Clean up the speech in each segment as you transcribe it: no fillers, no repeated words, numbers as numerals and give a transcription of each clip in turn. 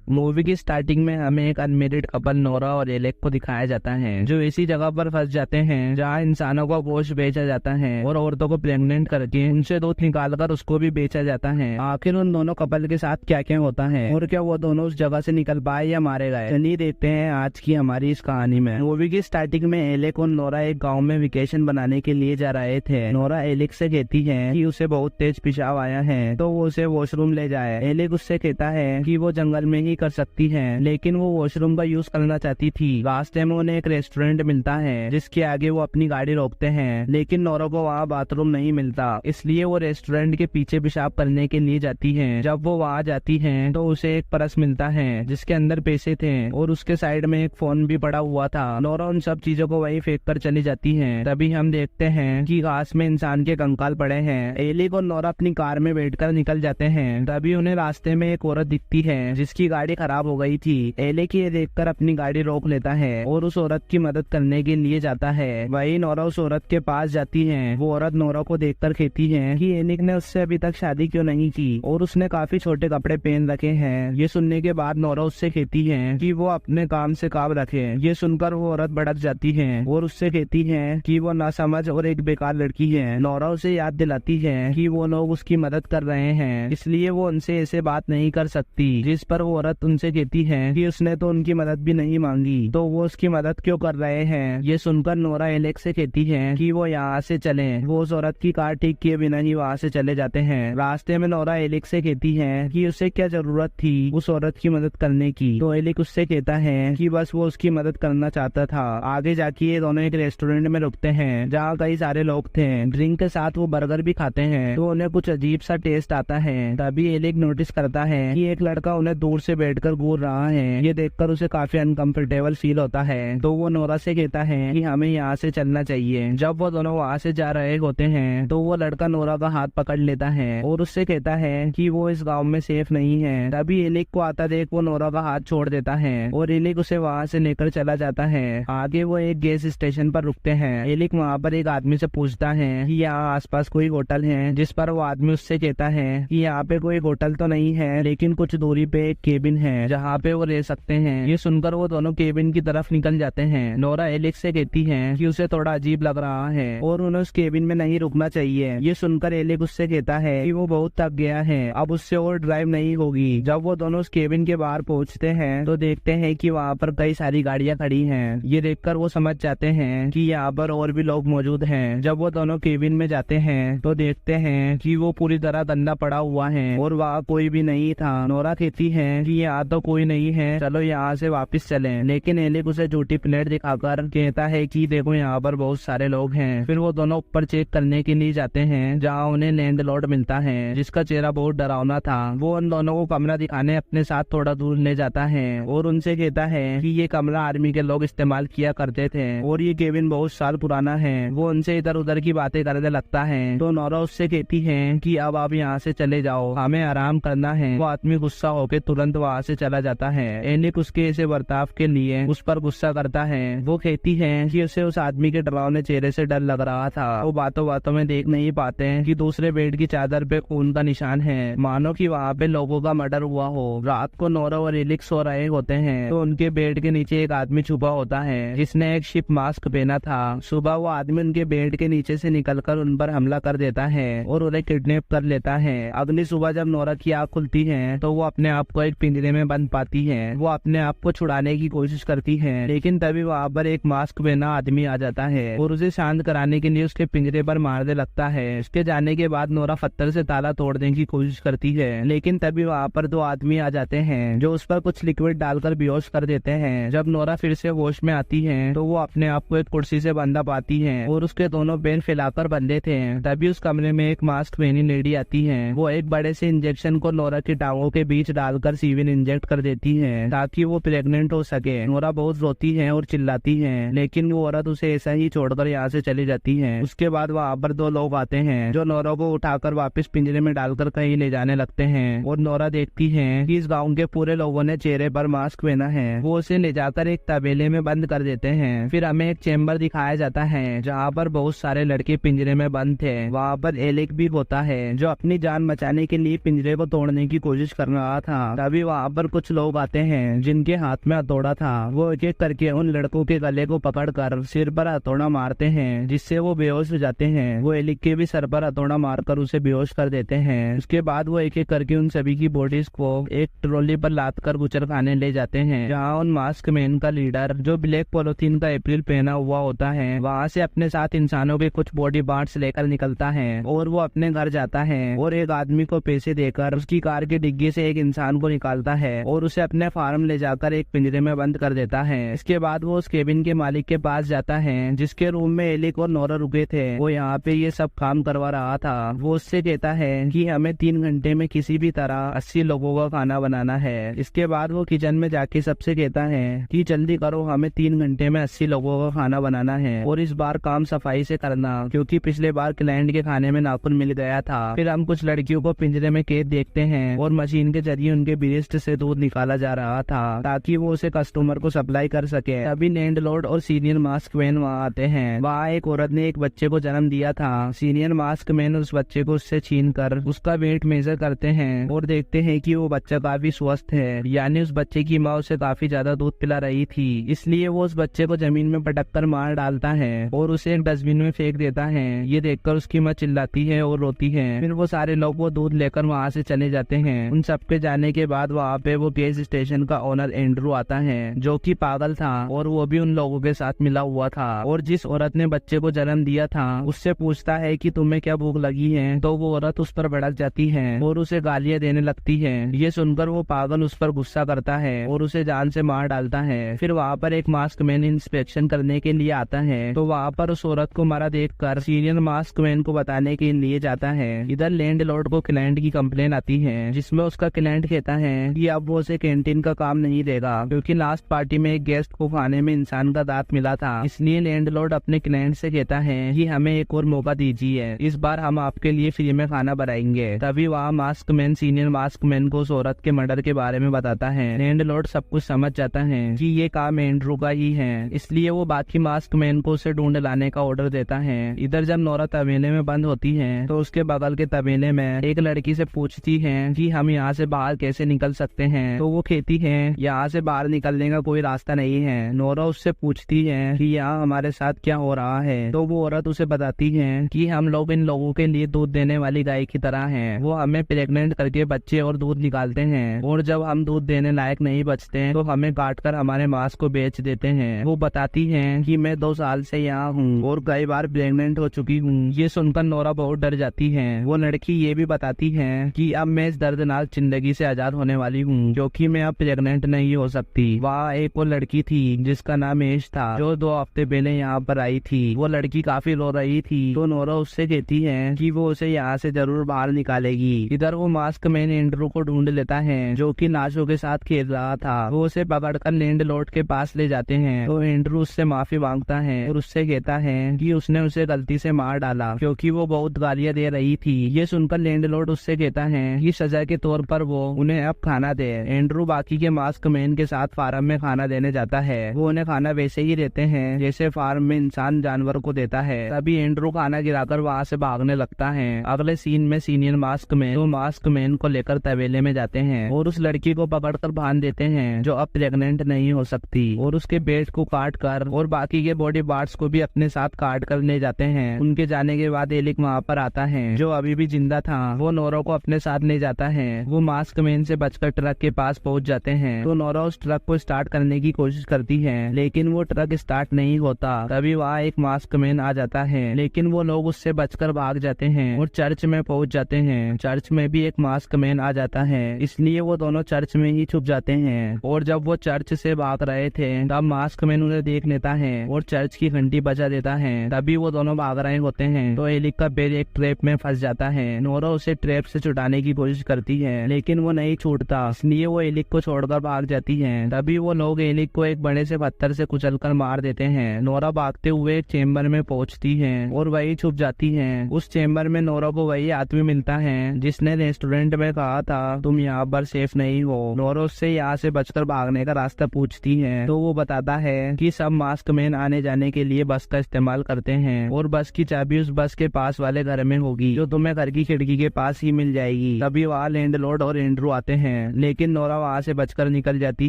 Movie की starting में हमें एक अनमेरिड कपल नोरा और एलेक को दिखाया जाता है जो ऐसी जगह पर फंस जाते हैं जहाँ इंसानों का गोश्त बेचा जाता है और औरतों को प्रेग्नेंट करके उनसे दूध निकालकर उसको भी बेचा जाता है। आखिर उन दोनों कपल के साथ क्या क्या होता है और क्या वो दोनों उस जगह से निकल पाए या मारे गए, चलिए देखते हैं आज की हमारी इस कहानी में। मूवी की स्टार्टिंग में एलेक और नोरा एक गाँव में वेकेशन बनाने के लिए जा रहे थे। नोरा एलेक से कहती है कि उसे बहुत तेज पेशाब आया है तो वो उसे वॉशरूम ले जाए। एलेक उससे कहता है कि वो जंगल में ही कर सकती है, लेकिन वो वॉशरूम का यूज करना चाहती थी। रास्ते में उन्हें एक रेस्टोरेंट मिलता है जिसके आगे वो अपनी गाड़ी रोकते हैं, लेकिन नोरा को वहाँ बाथरूम नहीं मिलता, इसलिए वो रेस्टोरेंट के पीछे पेशाब करने के लिए जाती है। जब वो वहाँ जाती है तो उसे एक पर्स मिलता है जिसके अंदर पैसे थे और उसके साइड में एक फोन भी पड़ा हुआ था। नोरा उन सब चीजों को वहीं फेंक कर चली जाती है। तभी हम देखते हैं कि घास में इंसान के कंकाल पड़े हैं। एलिक और नोरा अपनी कार में बैठकर निकल जाते हैं। तभी उन्हें रास्ते में एक औरत दिखती है जिसकी गाड़ी खराब हो गई थी। एलेक ये देखकर अपनी गाड़ी रोक लेता है और उस औरत की मदद करने के लिए जाता है। वही नोरा उस औरत के पास जाती है। वो औरत नोरा को देखकर कहती है कि एलिक ने उससे अभी तक शादी क्यों नहीं की और उसने काफी छोटे कपड़े पहन रखे हैं। ये सुनने के बाद नोरा उससे कहती है कि वो अपने काम से काम रखे। ये सुनकर वो औरत भड़क जाती है और उससे कहती है कि वो नासमझ और एक बेकार लड़की है। नोरा उसे याद दिलाती है कि वो लोग उसकी मदद कर रहे हैं, इसलिए वो उनसे ऐसे बात नहीं कर सकती। जिस पर वो औरत उनसे कहती है कि उसने तो उनकी मदद भी नहीं मांगी, तो वो उसकी मदद क्यों कर रहे हैं। ये सुनकर नोरा एलेक से कहती है कि वो यहाँ से चलें। वो उस औरत की कार ठीक किए बिना ही वहाँ से चले जाते हैं। रास्ते में नोरा एलेक से कहती है कि उसे क्या जरूरत थी उस औरत की मदद करने की, तो एलेक उससे कहता है कि बस वो उसकी मदद करना चाहता था। आगे जाके ये दोनों एक रेस्टोरेंट में रुकते हैं जहाँ कई सारे लोग थे। ड्रिंक के साथ वो बर्गर भी खाते हैं तो उन्हें कुछ अजीब सा टेस्ट आता है। तभी एलेक नोटिस करता है कि एक लड़का उन्हें दूर से बैठकर घूर रहा है। ये देखकर उसे काफी अनकंफर्टेबल फील होता है, तो वो नोरा से कहता है कि हमें यहाँ से चलना चाहिए। जब वो दोनों वहाँ से जा रहे होते हैं तो वो लड़का नोरा का हाथ पकड़ लेता है और उससे कहता है कि वो इस गाँव में सेफ नहीं है। तभी एलेक को आता देख वो नोरा का हाथ छोड़ देता है और एलेक उसे वहाँ से लेकर चला जाता है। आगे वो एक गैस स्टेशन पर रुकते हैं। एलेक वहाँ पर एक आदमी से पूछता है कि यहाँ आसपास कोई होटल है, जिस पर वो आदमी उससे कहता है कि यहाँ पे कोई होटल तो नहीं है, लेकिन कुछ दूरी पे एक केबिन है जहाँ पे वो रह सकते हैं। ये सुनकर वो दोनों केबिन की तरफ निकल जाते हैं। नोरा एलेक से कहती है कि उसे थोड़ा अजीब लग रहा है और उन्हें उस केबिन में नहीं रुकना चाहिए। ये सुनकर एलेक उससे कहता है कि वो बहुत थक गया है, अब उससे और ड्राइव नहीं होगी। जब वो दोनों उस केबिन के बाहर पहुँचते हैं तो देखते हैं कि वहाँ पर कई सारी गाड़ियाँ खड़ी हैं। ये देखकर वो समझ जाते हैं कि यहाँ पर और भी लोग मौजूद हैं। जब वो दोनों केबिन में जाते हैं तो देखते हैं कि वो पूरी तरह गंदा पड़ा हुआ है और वहाँ कोई भी नहीं था। नोरा कहती है कि यहाँ तो कोई नहीं है, चलो यहाँ से वापस चलें। लेकिन एलेक उसे झूठी प्लेट दिखाकर कहता है कि देखो यहाँ पर बहुत सारे लोग हैं। फिर वो दोनों ऊपर चेक करने के लिए जाते हैं जहाँ उन्हें लैंडलॉर्ड मिलता है जिसका चेहरा बहुत डरावना था। वो उन दोनों को कमरा दिखाने अपने साथ थोड़ा दूर ले जाता है और उनसे कहता है कि ये कमरा आर्मी के लोग इस्तेमाल किया करते थे और ये केबिन बहुत साल पुराना है। वो उनसे इधर उधर की बातें करने लगता है, तो नोरा उससे कहती है कि अब आप यहाँ से चले जाओ, हमें आराम करना है। वो आदमी गुस्सा होकर तुरंत वहाँ से चला जाता है। एलेक उसके ऐसे बर्ताव के लिए उस पर गुस्सा करता है। वो कहती है कि उसे उस आदमी के डरावने चेहरे से डर लग रहा था। वो बातों बातों में देख नहीं पाते कि दूसरे बेड की चादर पे खून का निशान है, मानो कि वहाँ पे लोगों का मर्डर हुआ हो। रात को नोरा और एलेक सो रहे होते हैं तो उनके बेड के नीचे एक आदमी छुपा होता है जिसने एक शिप मास्क पहना था। सुबह वो आदमी उनके बेड के नीचे से निकलकर उन पर हमला कर देता है और उन्हें किडनैप कर लेता है। अगली सुबह जब नोरा की आँख खुलती है तो वो अपने आप को एक पिंजरे में बंद पाती है। वो अपने आप को छुड़ाने की कोशिश करती है, लेकिन तभी वहाँ पर एक मास्क पहना आदमी आ जाता है और उसे शांत कराने के लिए उसके पिंजरे पर मारने लगता है। उसके जाने के बाद नोरा पत्थर से ताला तोड़ने की कोशिश करती है, लेकिन तभी वहाँ पर दो आदमी आ जाते हैं जो उस पर कुछ लिक्विड डालकर बेहोश कर देते हैं। जब नोरा फिर से होश में आती है तो वो अपने आप को एक कुर्सी से बंधा पाती है और उसके दोनों पैर फैलाकर बंधे थे। तभी उस कमरे में एक मास्क पहनी लेडी आती है। वो एक बड़े से इंजेक्शन को नोरा की टांगों के बीच डालकर सीविन इंजेक्ट कर देती है ताकि वो प्रेग्नेंट हो सके। नोरा बहुत रोती है और चिल्लाती है, लेकिन वो औरत उसे ऐसा ही छोड़कर यहाँ से चली जाती है। उसके बाद वहाँ पर दो लोग आते हैं जो नोरा को उठाकर वापस पिंजरे में डालकर कहीं ले जाने लगते हैं और नोरा देखती है कि इस गाँव के पूरे लोगों ने चेहरे पर मास्क पहना है। वो उसे ले जाकर एक तबेले में बंद कर देते हैं। फिर हमें एक चेम्बर दिखाया जाता है जहाँ पर बहुत सारे लड़के पिंजरे में बंद थे। वहाँ पर एलेक भी होता है जो अपनी जान बचाने के लिए पिंजरे को तोड़ने की कोशिश कर रहा था। तभी वहाँ वहाँ पर कुछ लोग आते हैं जिनके हाथ में हथौड़ा था। वो एक एक करके उन लड़कों के गले को पकड़कर सिर पर हथौड़ा मारते हैं, जिससे वो बेहोश हो जाते हैं। वो एलिक के भी सर पर हथौड़ा मारकर उसे बेहोश कर देते हैं। उसके बाद वो एक एक करके उन सभी की बॉडीज को एक ट्रॉली पर लाद कर गुचर खाने ले जाते हैं, जहाँ उन मास्क मैन का लीडर, जो ब्लैक पॉलिथीन का अप्रैल पहना हुआ होता है, वहाँ से अपने साथ इंसानों के कुछ बॉडी पार्ट्स लेकर निकलता है और वो अपने घर जाता है और एक आदमी को पैसे देकर उसकी कार की डिग्गी से एक इंसान को निकालता है और उसे अपने फार्म ले जाकर एक पिंजरे में बंद कर देता है। इसके बाद वो उस केबिन के मालिक के पास जाता है जिसके रूम में एलिक और नोरा रुके थे। वो यहाँ पे ये सब काम करवा रहा था। वो उससे कहता है कि हमें 3 घंटे में किसी भी तरह 80 लोगों का खाना बनाना है। इसके बाद वो किचन में जाके सबसे कहता है कि जल्दी करो, हमें 3 घंटे में 80 लोगों का खाना बनाना है और इस बार काम सफाई से करना, क्योंकि पिछले बार क्लाइंट के खाने में नाखून मिल गया था। फिर हम कुछ लड़कियों को पिंजरे में कैद देखते हैं और मशीन के जरिए उनके ब्रेस्ट से दूध निकाला जा रहा था ताकि वो उसे कस्टमर को सप्लाई कर सके। तभी लैंडलॉर्ड और सीनियर मास्क मैन वहाँ आते हैं। वहाँ एक औरत ने एक बच्चे को जन्म दिया था। सीनियर मास्क मैन उस बच्चे को उससे छीन कर उसका वेट मेजर करते हैं और देखते हैं कि वो बच्चा काफी स्वस्थ है, यानी उस बच्चे की माँ उसे काफी ज्यादा दूध पिला रही थी। इसलिए वो उस बच्चे को जमीन में पटक कर मार डालता है और उसे एक डस्टबिन में फेंक देता है। ये देखकर उसकी माँ चिल्लाती है और रोती है। फिर वो सारे लोग वो दूध लेकर वहाँ से चले जाते हैं। उन सबके जाने के बाद वहाँ पे वो गैस स्टेशन का ओनर एंड्रू आता है, जो कि पागल था और वो भी उन लोगों के साथ मिला हुआ था। और जिस औरत ने बच्चे को जन्म दिया था उससे पूछता है कि तुम्हें क्या भूख लगी है, तो वो औरत उस पर भड़क जाती है और उसे गालियां देने लगती है। ये सुनकर वो पागल उस पर गुस्सा करता है और उसे जान से मार डालता है। फिर वहाँ पर एक मास्क मैन इंस्पेक्शन करने के लिए आता है, तो वहाँ पर उस औरत को मरा देखकर सीनियर मास्क मैन को बताने के लिए जाता है। इधर लैंडलॉर्ड को क्लाइंट की कंप्लेन आती है, जिसमें उसका क्लाइंट कहता है कि अब वो उसे कैंटीन का काम नहीं देगा, क्योंकि लास्ट पार्टी में एक गेस्ट को खाने में इंसान का दांत मिला था। इसलिए लैंडलॉर्ड अपने क्लाइंट से कहता है कि हमें एक और मौका दीजिए, इस बार हम आपके लिए फ्री में खाना बनाएंगे। तभी वहाँ mask man senior mask man को उस औरत के मर्डर के बारे में बताता है। लैंडलॉर्ड सब कुछ समझ जाता है कि ये काम एंड्रू का ही है, इसलिए वो बाकी मास्क मैन को उसे ढूंढ लाने का ऑर्डर देता है। इधर जब नोरा तबेले में बंद होती है तो उसके बगल के तबेले में एक लड़की से पूछती है कि हम यहाँ से बाहर कैसे निकल सकते हैं, तो वो कहती है यहाँ से बाहर निकलने का कोई रास्ता नहीं है। नोरा उससे पूछती है कि यहाँ हमारे साथ क्या हो रहा है, तो वो औरत उसे बताती है कि हम लोग इन लोगों के लिए दूध देने वाली गाय की तरह हैं। वो हमें प्रेग्नेंट करके बच्चे और दूध निकालते हैं और जब हम दूध देने लायक नहीं बचते हैं तो हमें काट कर हमारे मांस को बेच देते हैं। वो बताती है कि मैं 2 साल से यहाँ हूँ और कई बार प्रेग्नेंट हो चुकी हूँ। ये सुनकर नोरा बहुत डर जाती है। वो लड़की ये भी बताती है कि अब मैं इस दर्दनाक जिंदगी से आजाद होने वाली हूँ, क्योंकि मैं अब प्रेग्नेंट नहीं हो सकती। वहाँ एक और लड़की थी जिसका नाम एश था, जो 2 हफ्ते पहले यहाँ पर आई थी। वो लड़की काफी रो रही थी, तो नोरा उससे कहती है कि वो उसे यहाँ से जरूर बाहर निकालेगी। इधर वो मास्क मैन एंड्रू को ढूंढ लेता है, जो कि लाशों के साथ खेल रहा था। वो उसे पकड़कर लैंडलॉर्ड के पास ले जाते हैं, तो एंड्रू उससे माफी मांगता है और उससे कहता है कि उसने उसे गलती से मार डाला, क्योंकि वो बहुत गालियां दे रही थी। ये सुनकर लैंडलॉर्ड उससे कहता है कि सजा के तौर पर वो उन्हें अब खाना दे। एंड्रू बाकी के मास्क मैन के साथ फार्म में खाना देने जाता है। वो उन्हें खाना वैसे ही देते हैं जैसे फार्म में इंसान जानवर को देता है। तभी एंड्रू खाना गिराकर वहाँ से भागने लगता है। अगले सीन में सीनियर मास्क मैन वो मास्क मैन को लेकर तबेले में जाते हैं और उस लड़की को पकड़कर बांध देते हैं, जो अब प्रेग्नेंट नहीं हो सकती, और उसके पेट को काट कर और बाकी के बॉडी पार्ट्स को भी अपने साथ काट कर ले जाते हैं। उनके जाने के बाद एलिक वहाँ पर आता है, जो अभी भी जिंदा था। वो नोरा को अपने साथ ले जाता है। वो मास्क मैन से बचकर ट्रक के पास पहुँच जाते हैं, तो नोरा उस ट्रक को स्टार्ट करने की कोशिश करती है, लेकिन वो ट्रक स्टार्ट नहीं होता। तभी वहाँ एक मास्क मैन आ जाता है, लेकिन वो लोग उससे बचकर भाग जाते हैं और चर्च में पहुंच जाते हैं। चर्च में भी एक मास्क मैन आ जाता है, इसलिए वो दोनों चर्च में ही छुप जाते हैं। और जब वो चर्च से भाग रहे थे तब मास्क मैन उन्हें देख लेता है और चर्च की घंटी बजा देता है। तभी वो दोनों भाग रहे होते हैं, तो एलिक का पैर एक ट्रैप में फंस जाता है। नोरा उसे ट्रैप से छुड़ाने की कोशिश करती है, लेकिन वो नहीं छूटता, इसलिए वो एलिक को छोड़कर भाग जाती है। तभी वो लोग एलिक को एक बड़े से पत्थर से कुचलकर मार देते हैं। नोरा भागते हुए एक चेम्बर में पहुंचती है और वही छुप जाती है। उस चेम्बर में नोरा को वही आदमी मिलता है जिसने रेस्टोरेंट में कहा था तुम यहाँ पर सेफ नहीं हो। नोरा उससे यहाँ से बचकर भागने का रास्ता पूछती है, तो वो बताता है कि सब मास्क मैन आने जाने के लिए बस का इस्तेमाल करते हैं और बस की चाबी उस बस के पास वाले घर में होगी, जो तुम्हें घर की खिड़की के पास ही मिल जाएगी। तभी वहाँ लैंडलॉर्ड और एंड्रू आते हैं लेकिन नोरा वहाँ से बचकर निकल जाती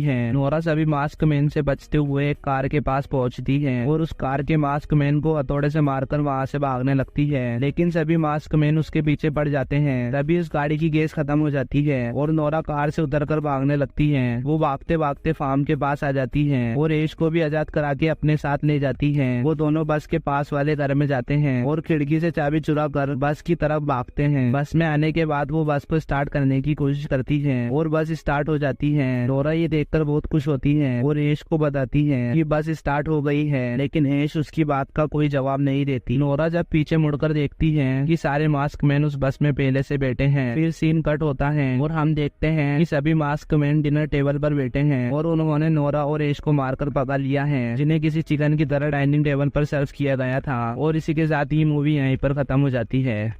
है। नोरा सभी मास्क मैन से बचते हुए एक कार के पास पहुंचती है और उस कार के मास्क मैन को हथौड़े से मारकर वहाँ से भागने लगती है, लेकिन सभी मास्क मैन उसके पीछे पड़ जाते हैं। तभी उस गाड़ी की गैस खत्म हो जाती है और नोरा कार से उतरकर भागने लगती है। वो भागते भागते फार्म के पास आ जाती है और ऐश को भी आजाद करा के अपने साथ ले जाती है। वो दोनों बस के पास वाले घर में जाते हैं और खिड़की से चाबी चुरा कर बस की तरफ भागते हैं। बस में आने के बाद वो बस को स्टार्ट करने की कोशिश करती है और बस स्टार्ट हो जाती है। नोरा ये देखकर बहुत खुश होती है और ऐश को बताती है कि बस स्टार्ट हो गई है, लेकिन ऐश उसकी बात का कोई जवाब नहीं देती। नोरा जब पीछे मुड़कर देखती है कि सारे मास्क मैन उस बस में पहले से बैठे हैं। फिर सीन कट होता है और हम देखते हैं कि सभी मास्क मैन डिनर टेबल पर बैठे हैं और उन्होंने नोरा और ऐश को मारकर पका लिया है, जिन्हें किसी चिकन की तरह डाइनिंग टेबल पर सर्व किया गया था। और इसी के साथ ही मूवी यहीं पर खत्म हो जाती है।